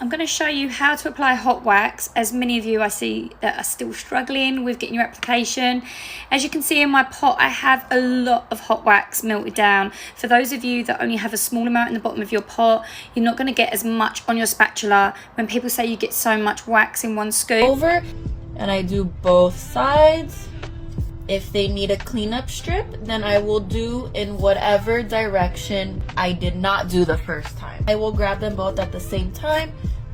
I'm going to show you how to apply hot wax, as many of you I see that are still struggling with getting your application. As you can see in my pot, I have a lot of hot wax melted down. For those of you that only have a small amount in the bottom of your pot, you're not going to get as much on your spatula. When people say you get so much wax in one scoop. Over, and I do both sides. If they need a cleanup strip, then I will do in whatever direction I did not do the first time. I will grab them both at the same time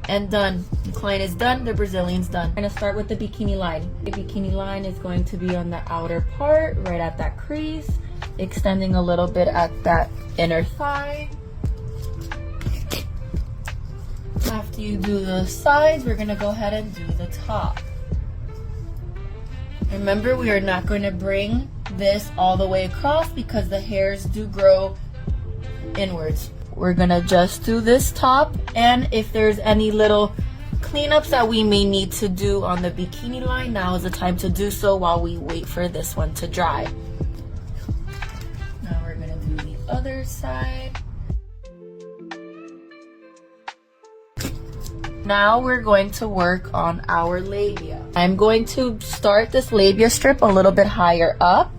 and done. The client is done, the Brazilian's done. I'm gonna start with the bikini line. The bikini line is going to be on the outer part, right at that crease, extending a little bit at that inner thigh. After you do the sides, we're gonna go ahead and do the top. Remember, we are not going to bring this all the way across because the hairs do grow inwards. We're going to just do this top, and if there's any little cleanups that we may need to do on the bikini line, now is the time to do so while we wait for this one to dry. Now we're going to do the other side. Now we're going to work on our labia. I'm going to start this labia strip a little bit higher up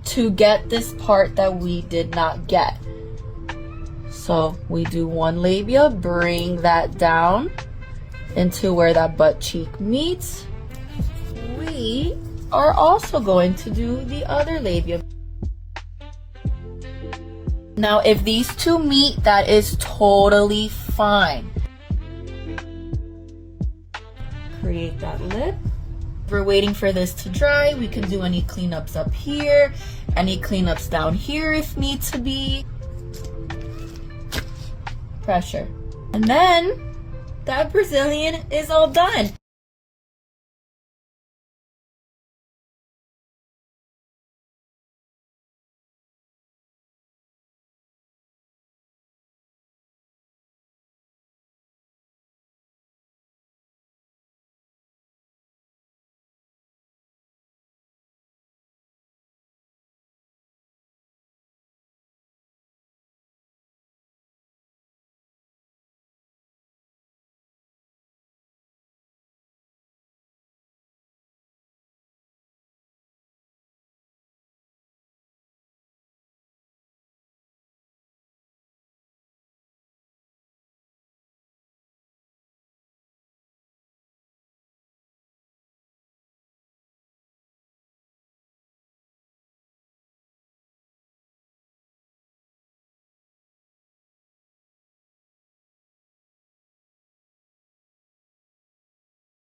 to get this part that we did not get. So we do one labia, bring that down into where that butt cheek meets. We are also going to do the other labia. Now if these two meet, that is totally fine. Create that lip. If we're waiting for this to dry, we can do any cleanups up here, any cleanups down here if need to be. Pressure. And then that Brazilian is all done.